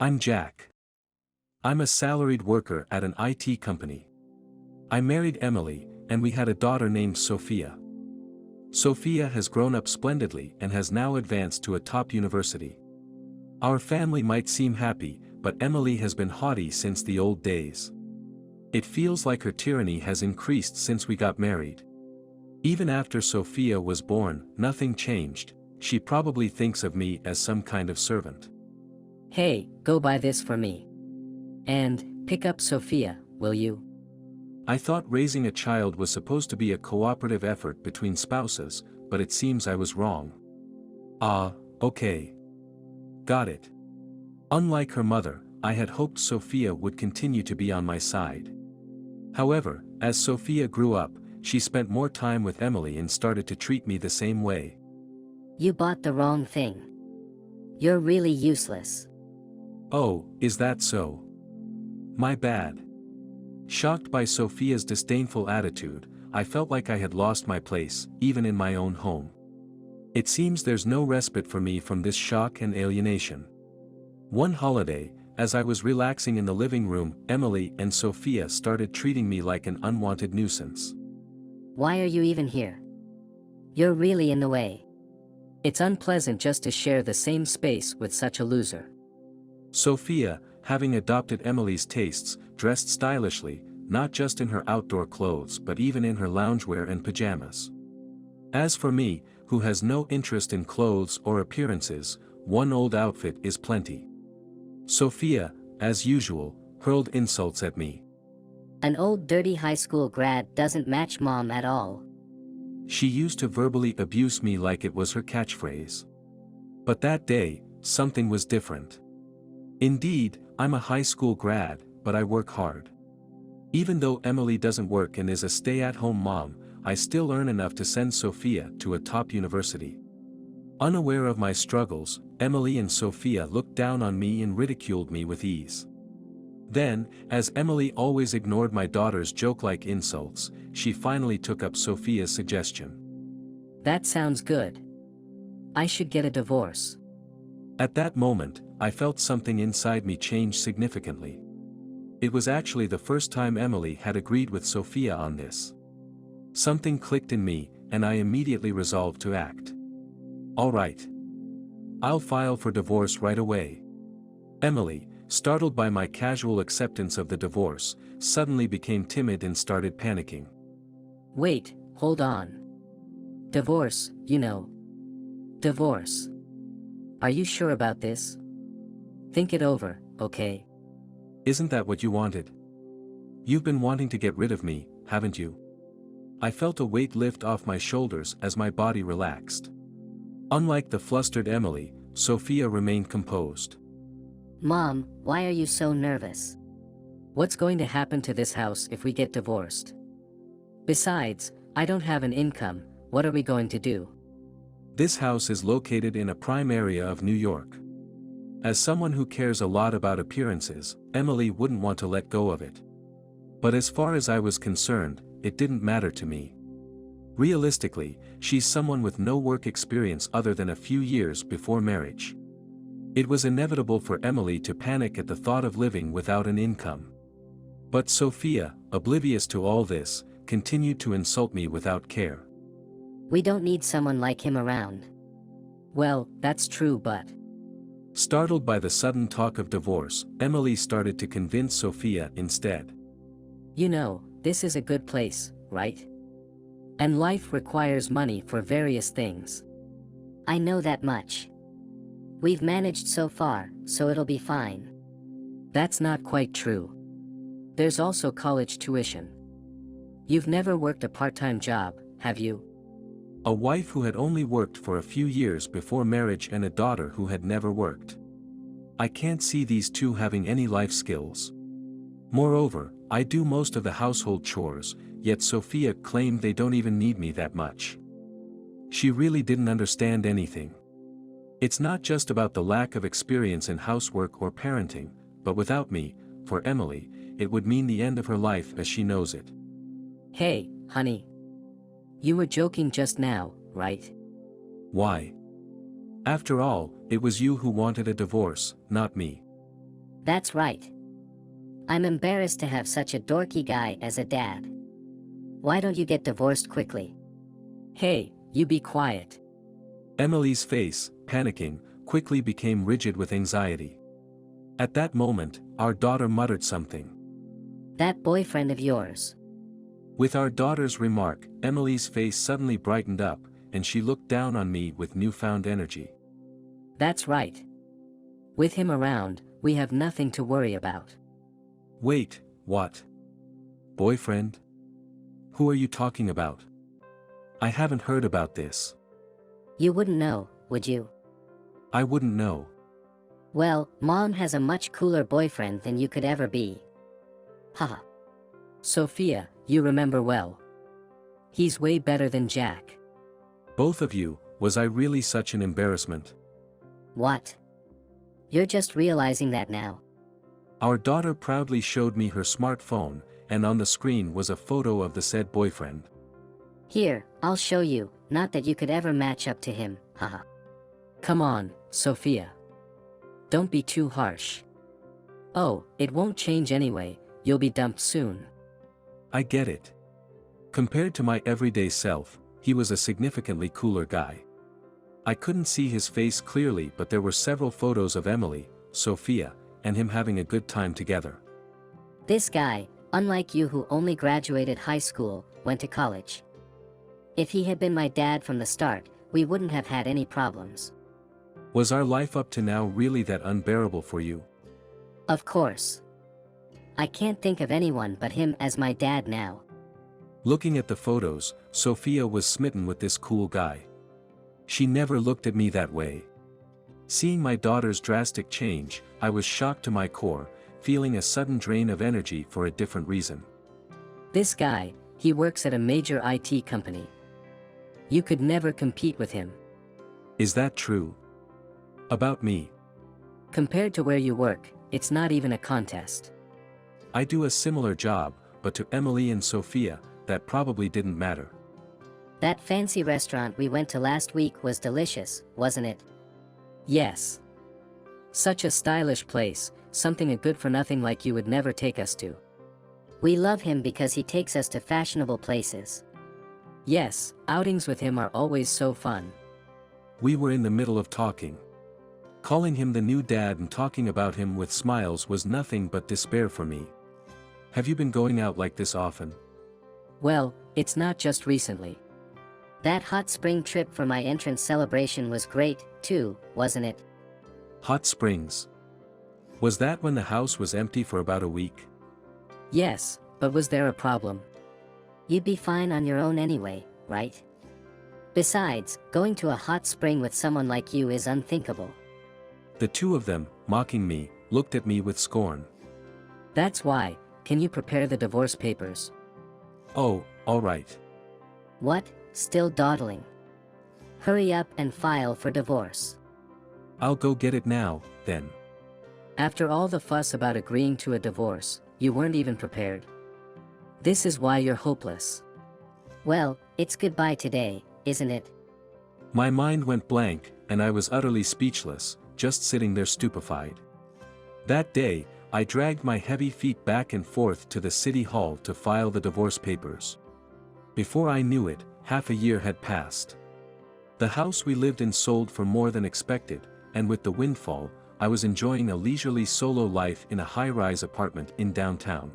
I'm Jack. I'm a salaried worker at an IT company. I married Emily, and we had a daughter named Sophia. Sophia has grown up splendidly and has now advanced to a top university. Our family might seem happy, but Emily has been haughty since the old days. It feels like her tyranny has increased since we got married. Even after Sophia was born, nothing changed. She probably thinks of me as some kind of servant. Hey, go buy this for me. And pick up Sophia, will you? I thought raising a child was supposed to be a cooperative effort between spouses, but it seems I was wrong. Okay. Got it. Unlike her mother, I had hoped Sophia would continue to be on my side. However, as Sophia grew up, she spent more time with Emily and started to treat me the same way. You bought the wrong thing. You're really useless. Oh, is that so? My bad. Shocked by Sophia's disdainful attitude, I felt like I had lost my place, even in my own home. It seems there's no respite for me from this shock and alienation. One holiday, as I was relaxing in the living room, Emily and Sophia started treating me like an unwanted nuisance. Why are you even here? You're really in the way. It's unpleasant just to share the same space with such a loser. Sophia, having adopted Emily's tastes, dressed stylishly, not just in her outdoor clothes but even in her loungewear and pajamas. As for me, who has no interest in clothes or appearances, one old outfit is plenty. Sophia, as usual, hurled insults at me. An old dirty high school grad doesn't match mom at all. She used to verbally abuse me like it was her catchphrase. But that day, something was different. Indeed, I'm a high school grad, but I work hard. Even though Emily doesn't work and is a stay-at-home mom, I still earn enough to send Sophia to a top university. Unaware of my struggles, Emily and Sophia looked down on me and ridiculed me with ease. Then, as Emily always ignored my daughter's joke-like insults, she finally took up Sophia's suggestion. That sounds good. I should get a divorce. At that moment, I felt something inside me change significantly. It was actually the first time Emily had agreed with Sophia on this. Something clicked in me, and I immediately resolved to act. All right. I'll file for divorce right away. Emily, startled by my casual acceptance of the divorce, suddenly became timid and started panicking. Wait, hold on. Divorce, you know. Divorce. Are you sure about this? Think it over, okay? Isn't that what you wanted? You've been wanting to get rid of me, haven't you? I felt a weight lift off my shoulders as my body relaxed. Unlike the flustered Emily, Sophia remained composed. Mom, why are you so nervous? What's going to happen to this house if we get divorced? Besides, I don't have an income, what are we going to do? This house is located in a prime area of New York. As someone who cares a lot about appearances, Emily wouldn't want to let go of it. But as far as I was concerned, it didn't matter to me. Realistically, she's someone with no work experience other than a few years before marriage. It was inevitable for Emily to panic at the thought of living without an income. But Sophia, oblivious to all this, continued to insult me without care. We don't need someone like him around. Well, that's true, but... Startled by the sudden talk of divorce, Emily started to convince Sophia instead. You know, this is a good place, right? And life requires money for various things. I know that much. We've managed so far, so it'll be fine. That's not quite true. There's also college tuition. You've never worked a part-time job, have you? A wife who had only worked for a few years before marriage and a daughter who had never worked. I can't see these two having any life skills. Moreover, I do most of the household chores, yet Sophia claimed they don't even need me that much. She really didn't understand anything. It's not just about the lack of experience in housework or parenting, but without me, for Emily, it would mean the end of her life as she knows it. Hey, honey. You were joking just now, right? Why? After all, it was you who wanted a divorce, not me. That's right. I'm embarrassed to have such a dorky guy as a dad. Why don't you get divorced quickly? Hey, you be quiet. Emily's face, panicking, quickly became rigid with anxiety. At that moment, our daughter muttered something. That boyfriend of yours. With our daughter's remark, Emily's face suddenly brightened up, and she looked down on me with newfound energy. That's right. With him around, we have nothing to worry about. Wait, what? Boyfriend? Who are you talking about? I haven't heard about this. You wouldn't know, would you? I wouldn't know. Well, Mom has a much cooler boyfriend than you could ever be. Haha. Sophia, you remember well. He's way better than Jack. Both of you, was I really such an embarrassment? What? You're just realizing that now. Our daughter proudly showed me her smartphone, and on the screen was a photo of the said boyfriend. Here, I'll show you, not that you could ever match up to him, haha. Come on, Sophia. Don't be too harsh. Oh, it won't change anyway, you'll be dumped soon. I get it. Compared to my everyday self, he was a significantly cooler guy. I couldn't see his face clearly, but there were several photos of Emily, Sophia, and him having a good time together. This guy, unlike you who only graduated high school, went to college. If he had been my dad from the start, we wouldn't have had any problems. Was our life up to now really that unbearable for you? Of course. I can't think of anyone but him as my dad now. Looking at the photos, Sophia was smitten with this cool guy. She never looked at me that way. Seeing my daughter's drastic change, I was shocked to my core, feeling a sudden drain of energy for a different reason. This guy, he works at a major IT company. You could never compete with him. Is that true? About me? Compared to where you work, it's not even a contest. I do a similar job, but to Emily and Sophia, that probably didn't matter. That fancy restaurant we went to last week was delicious, wasn't it? Yes. Such a stylish place, something a good-for-nothing like you would never take us to. We love him because he takes us to fashionable places. Yes, outings with him are always so fun. We were in the middle of talking. Calling him the new dad and talking about him with smiles was nothing but despair for me. Have you been going out like this often? Well, it's not just recently. That hot spring trip for my entrance celebration was great, too, wasn't it? Hot Springs. Was that when the house was empty for about a week? Yes, but was there a problem? You'd be fine on your own anyway, right? Besides, going to a hot spring with someone like you is unthinkable. The two of them, mocking me, looked at me with scorn. That's why, can you prepare the divorce papers? Oh, all right. What, still dawdling? Hurry up and file for divorce. I'll go get it now, then. After all the fuss about agreeing to a divorce, you weren't even prepared. This is why you're hopeless. Well, it's goodbye today, isn't it? My mind went blank, and I was utterly speechless, just sitting there stupefied. That day, I dragged my heavy feet back and forth to the city hall to file the divorce papers. Before I knew it, half a year had passed. The house we lived in sold for more than expected, and with the windfall, I was enjoying a leisurely solo life in a high-rise apartment in downtown.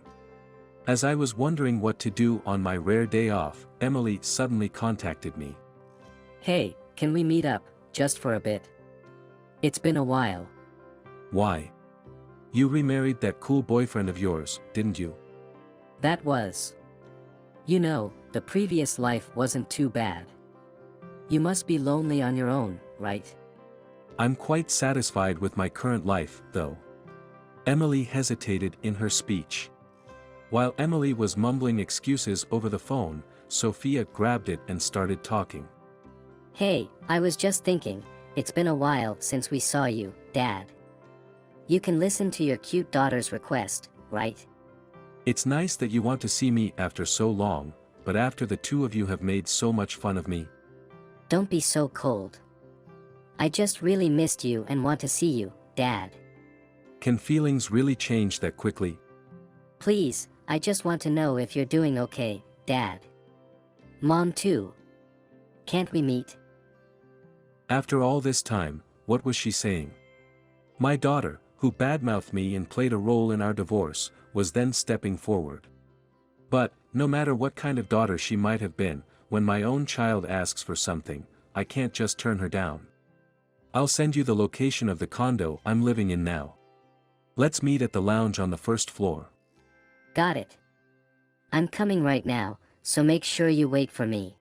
As I was wondering what to do on my rare day off, Emily suddenly contacted me. Hey, can we meet up, just for a bit? It's been a while. Why? You remarried that cool boyfriend of yours, didn't you? That was. You know, the previous life wasn't too bad. You must be lonely on your own, right? I'm quite satisfied with my current life, though. Emily hesitated in her speech. While Emily was mumbling excuses over the phone, Sophia grabbed it and started talking. Hey, I was just thinking, it's been a while since we saw you, Dad. You can listen to your cute daughter's request, right? It's nice that you want to see me after so long, but after the two of you have made so much fun of me. Don't be so cold. I just really missed you and want to see you, Dad. Can feelings really change that quickly? Please, I just want to know if you're doing okay, Dad. Mom too. Can't we meet? After all this time, what was she saying? My daughter, who badmouthed me and played a role in our divorce, was then stepping forward. But, no matter what kind of daughter she might have been, when my own child asks for something, I can't just turn her down. I'll send you the location of the condo I'm living in now. Let's meet at the lounge on the first floor. Got it. I'm coming right now, so make sure you wait for me.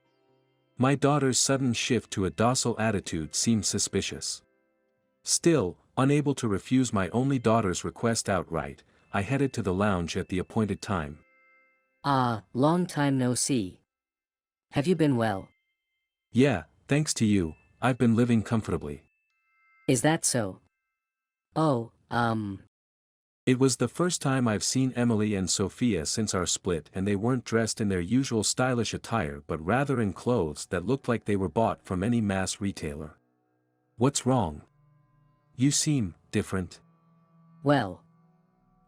My daughter's sudden shift to a docile attitude seemed suspicious. Still, unable to refuse my only daughter's request outright, I headed to the lounge at the appointed time. Long time no see. Have you been well? Yeah, thanks to you, I've been living comfortably. Is that so? Oh, It was the first time I've seen Emily and Sophia since our split, and they weren't dressed in their usual stylish attire but rather in clothes that looked like they were bought from any mass retailer. What's wrong? You seem different. well.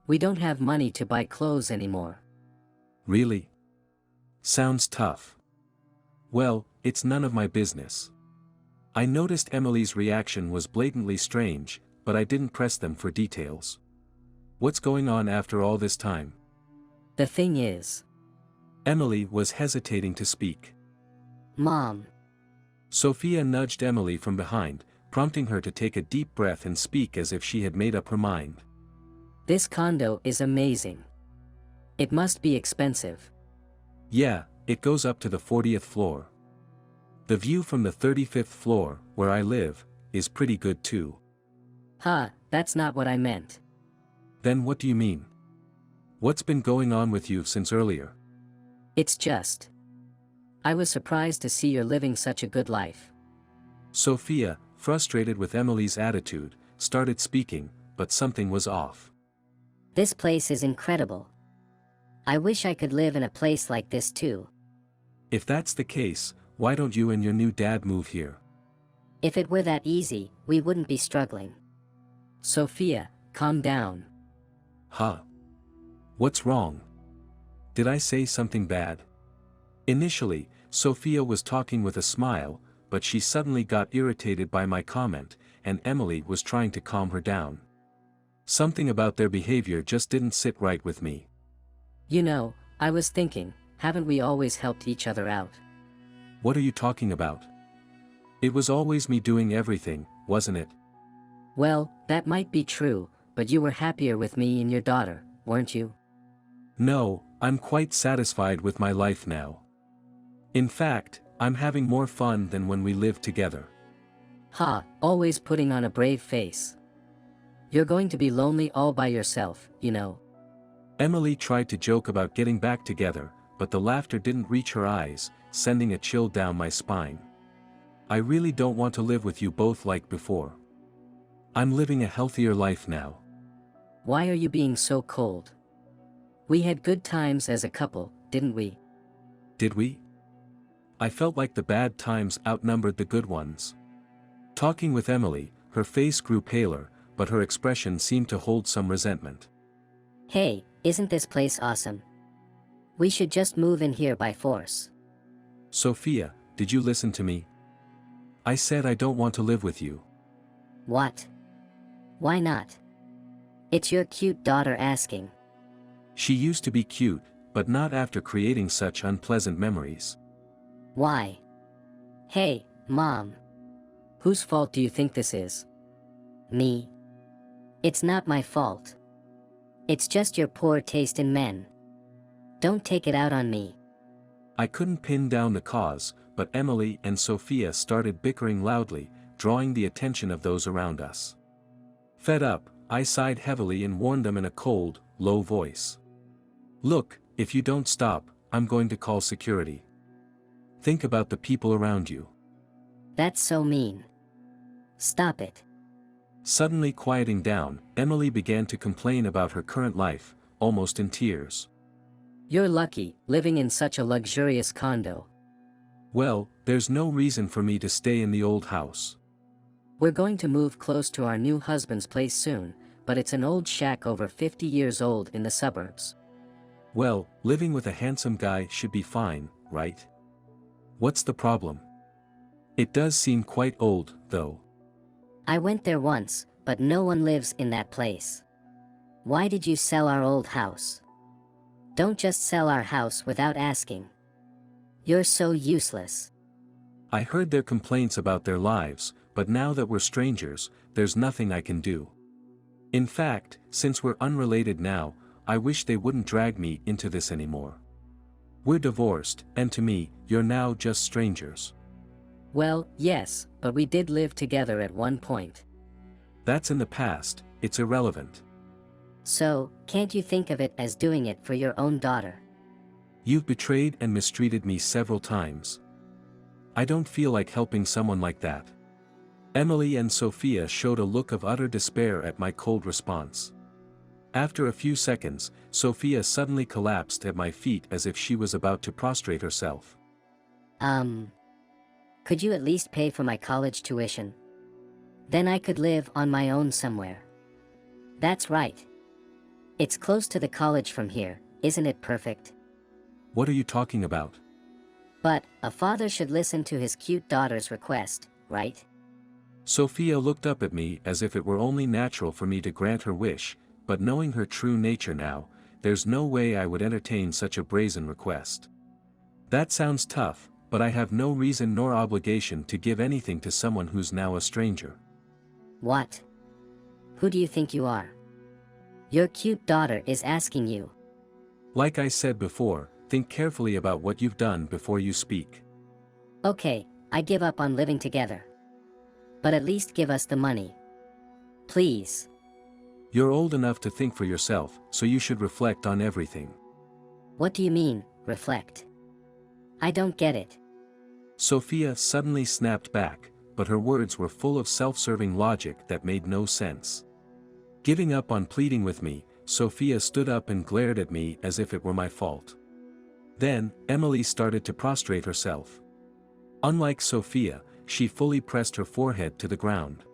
We don't have money to buy clothes anymore. Really? Sounds tough. Well, it's none of my business. I noticed Emily's reaction was blatantly strange, but I didn't press them for details. What's going on after all this time? The thing is, Emily was hesitating to speak. Mom. Sophia nudged Emily from behind, prompting her to take a deep breath and speak as if she had made up her mind. This condo is amazing. It must be expensive. Yeah, it goes up to the 40th floor. The view from the 35th floor, where I live, is pretty good too. That's not what I meant. Then what do you mean? What's been going on with you since earlier? It's just. I was surprised to see you're living such a good life. Sophia, frustrated with Emily's attitude, started speaking, but something was off. This place is incredible. I wish I could live in a place like this too. If that's the case, why don't you and your new dad move here? If it were that easy, we wouldn't be struggling. Sophia, calm down. Huh? What's wrong? Did I say something bad? Initially, Sophia was talking with a smile, but she suddenly got irritated by my comment, and Emily was trying to calm her down. Something about their behavior just didn't sit right with me. You know, I was thinking, haven't we always helped each other out? What are you talking about? It was always me doing everything, wasn't it? Well, that might be true, but you were happier with me and your daughter, weren't you? No, I'm quite satisfied with my life now. In fact, I'm having more fun than when we lived together. Always putting on a brave face. You're going to be lonely all by yourself, you know. Emily tried to joke about getting back together, but the laughter didn't reach her eyes, sending a chill down my spine. I really don't want to live with you both like before. I'm living a healthier life now. Why are you being so cold? We had good times as a couple, didn't we? Did we? I felt like the bad times outnumbered the good ones. Talking with Emily, her face grew paler, but her expression seemed to hold some resentment. Hey, isn't this place awesome? We should just move in here by force. Sophia, did you listen to me? I said I don't want to live with you. What? Why not? It's your cute daughter asking. She used to be cute, but not after creating such unpleasant memories. Why? Hey, Mom. Whose fault do you think this is? Me? It's not my fault. It's just your poor taste in men. Don't take it out on me. I couldn't pin down the cause, but Emily and Sophia started bickering loudly, drawing the attention of those around us. Fed up, I sighed heavily and warned them in a cold, low voice. Look, if you don't stop, I'm going to call security. Think about the people around you. That's so mean. Stop it. Suddenly quieting down, Emily began to complain about her current life, almost in tears. You're lucky, living in such a luxurious condo. Well, there's no reason for me to stay in the old house. We're going to move close to our new husband's place soon, but it's an old shack over 50 years old in the suburbs. Well, living with a handsome guy should be fine, right? What's the problem? It does seem quite old, though. I went there once, but no one lives in that place. Why did you sell our old house? Don't just sell our house without asking. You're so useless. I heard their complaints about their lives, but now that we're strangers, there's nothing I can do. In fact, since we're unrelated now, I wish they wouldn't drag me into this anymore. We're divorced, and to me, you're now just strangers. Well, yes, but we did live together at one point. That's in the past, it's irrelevant. So, can't you think of it as doing it for your own daughter? You've betrayed and mistreated me several times. I don't feel like helping someone like that. Emily and Sophia showed a look of utter despair at my cold response. After a few seconds, Sophia suddenly collapsed at my feet as if she was about to prostrate herself. Could you at least pay for my college tuition? Then I could live on my own somewhere. That's right. It's close to the college from here, isn't it perfect? What are you talking about? But, a father should listen to his cute daughter's request, right? Sophia looked up at me as if it were only natural for me to grant her wish, but knowing her true nature now, there's no way I would entertain such a brazen request. That sounds tough, but I have no reason nor obligation to give anything to someone who's now a stranger. What? Who do you think you are? Your cute daughter is asking you. Like I said before, think carefully about what you've done before you speak. Okay, I give up on living together. But at least give us the money. Please. You're old enough to think for yourself, so you should reflect on everything. What do you mean, reflect? I don't get it. Sophia suddenly snapped back, but her words were full of self-serving logic that made no sense. Giving up on pleading with me, Sophia stood up and glared at me as if it were my fault. Then, Emily started to prostrate herself. Unlike Sophia, she fully pressed her forehead to the ground.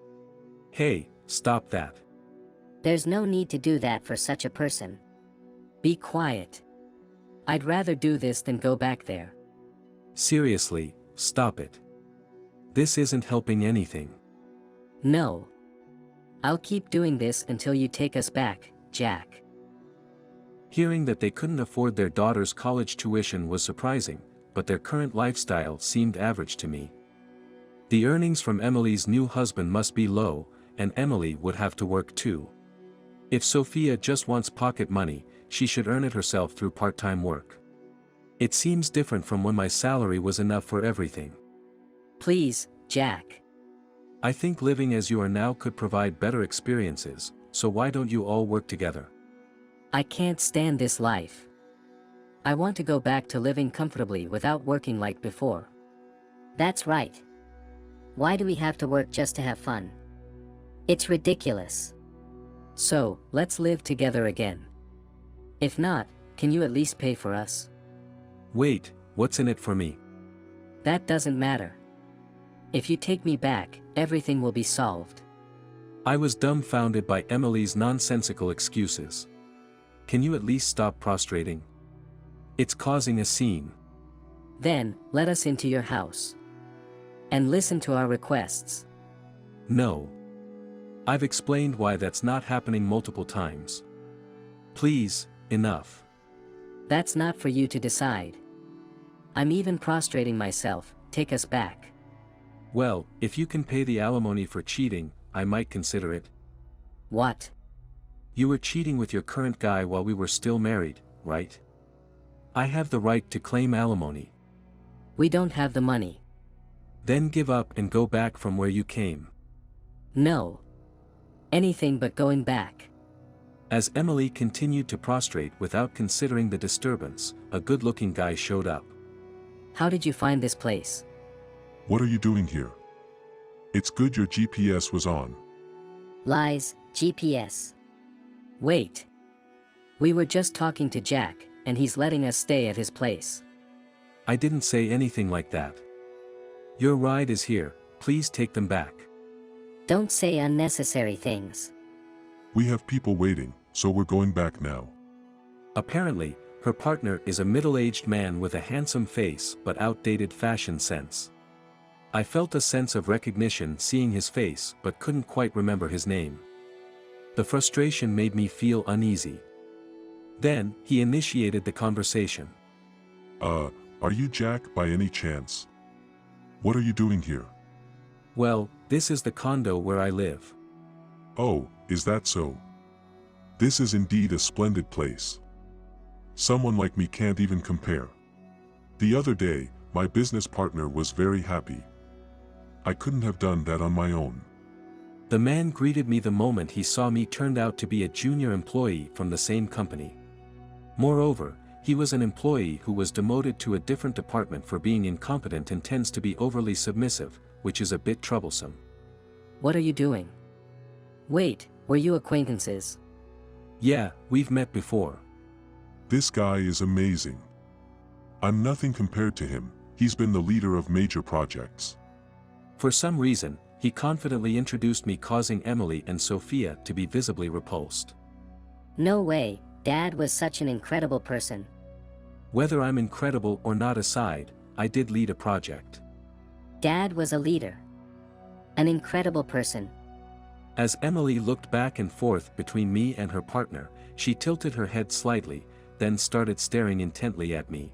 Hey, stop that. There's no need to do that for such a person. Be quiet. I'd rather do this than go back there. Seriously, stop it. This isn't helping anything. No. I'll keep doing this until you take us back, Jack. Hearing that they couldn't afford their daughter's college tuition was surprising, but their current lifestyle seemed average to me. The earnings from Emily's new husband must be low, and Emily would have to work too. If Sophia just wants pocket money, she should earn it herself through part-time work. It seems different from when my salary was enough for everything. Please, Jack. I think living as you are now could provide better experiences, so why don't you all work together? I can't stand this life. I want to go back to living comfortably without working like before. That's right. Why do we have to work just to have fun? It's ridiculous. So, let's live together again. If not, can you at least pay for us? Wait, what's in it for me? That doesn't matter. If you take me back, everything will be solved. I was dumbfounded by Emily's nonsensical excuses. Can you at least stop prostrating? It's causing a scene. Then, let us into your house. And listen to our requests. No. I've explained why that's not happening multiple times. Please, enough. That's not for you to decide. I'm even prostrating myself, take us back. Well, if you can pay the alimony for cheating, I might consider it. What? You were cheating with your current guy while we were still married, right? I have the right to claim alimony. We don't have the money. Then give up and go back from where you came. No. Anything but going back. As Emily continued to prostrate without considering the disturbance, a good-looking guy showed up. How did you find this place? What are you doing here? It's good your GPS was on. Lies, GPS. Wait. We were just talking to Jack, and he's letting us stay at his place. I didn't say anything like that. Your ride is here, please take them back. Don't say unnecessary things. We have people waiting, so we're going back now. Apparently, her partner is a middle-aged man with a handsome face but outdated fashion sense. I felt a sense of recognition seeing his face but couldn't quite remember his name. The frustration made me feel uneasy. Then, he initiated the conversation. Are you Jack by any chance? What are you doing here? Well, this is the condo where I live. Oh, is that so? This is indeed a splendid place. Someone like me can't even compare. The other day, my business partner was very happy. I couldn't have done that on my own. The man greeted me the moment he saw me turned out to be a junior employee from the same company. Moreover, he was an employee who was demoted to a different department for being incompetent and tends to be overly submissive, which is a bit troublesome. What are you doing? Wait, were you acquaintances? Yeah, we've met before. This guy is amazing. I'm nothing compared to him. He's been the leader of major projects. For some reason, he confidently introduced me, causing Emily and Sophia to be visibly repulsed. No way, Dad was such an incredible person. Whether I'm incredible or not aside, I did lead a project. Dad was a leader. An incredible person. As Emily looked back and forth between me and her partner, she tilted her head slightly, then started staring intently at me.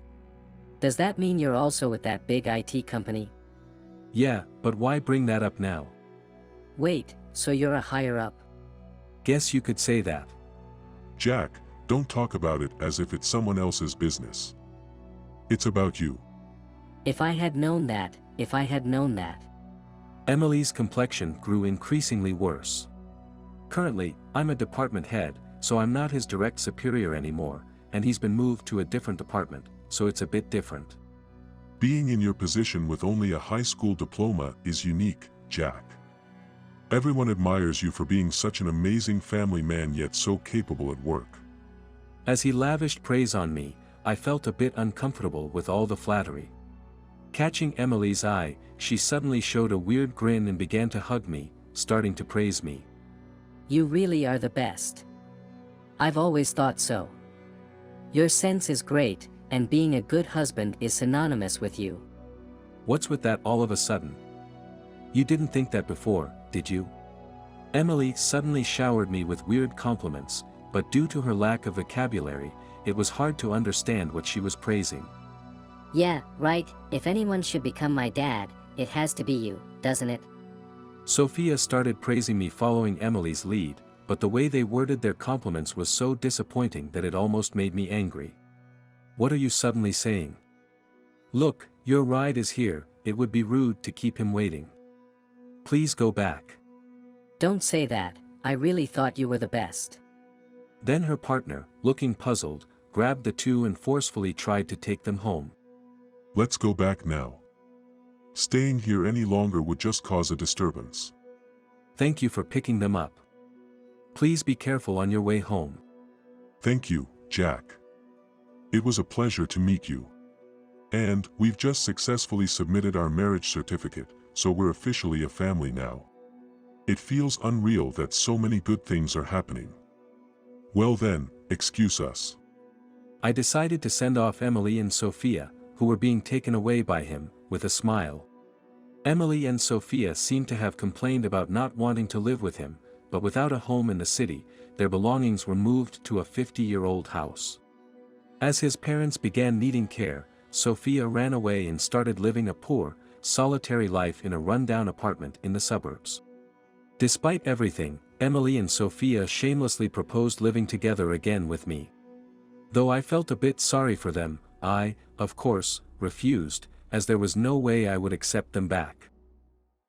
Does that mean you're also with that big IT company? Yeah, but why bring that up now? Wait, so you're a higher up? Guess you could say that. Jack, don't talk about it as if it's someone else's business. It's about you. If I had known that. Emily's complexion grew increasingly worse. Currently, I'm a department head, so I'm not his direct superior anymore, and he's been moved to a different department, so it's a bit different. Being in your position with only a high school diploma is unique, Jack. Everyone admires you for being such an amazing family man yet so capable at work. As he lavished praise on me, I felt a bit uncomfortable with all the flattery. Catching Emily's eye, she suddenly showed a weird grin and began to hug me, starting to praise me. You really are the best. I've always thought so. Your sense is great, and being a good husband is synonymous with you. What's with that all of a sudden? You didn't think that before, did you? Emily suddenly showered me with weird compliments, but due to her lack of vocabulary, it was hard to understand what she was praising. Yeah, right, if anyone should become my dad, it has to be you, doesn't it? Sophia started praising me following Emily's lead, but the way they worded their compliments was so disappointing that it almost made me angry. What are you suddenly saying? Look, your ride is here, it would be rude to keep him waiting. Please go back. Don't say that, I really thought you were the best. Then her partner, looking puzzled, grabbed the two and forcefully tried to take them home. Let's go back now. Staying here any longer would just cause a disturbance. Thank you for picking them up. Please be careful on your way home. Thank you, Jack. It was a pleasure to meet you. And we've just successfully submitted our marriage certificate, so we're officially a family now. It feels unreal that so many good things are happening. Well then, excuse us. I decided to send off Emily and Sophia, who were being taken away by him, with a smile. Emily and Sophia seemed to have complained about not wanting to live with him, but without a home in the city, their belongings were moved to a 50-year-old house. As his parents began needing care, Sophia ran away and started living a poor, solitary life in a run-down apartment in the suburbs. Despite everything, Emily and Sophia shamelessly proposed living together again with me. Though I felt a bit sorry for them, I, of course, refused, as there was no way I would accept them back.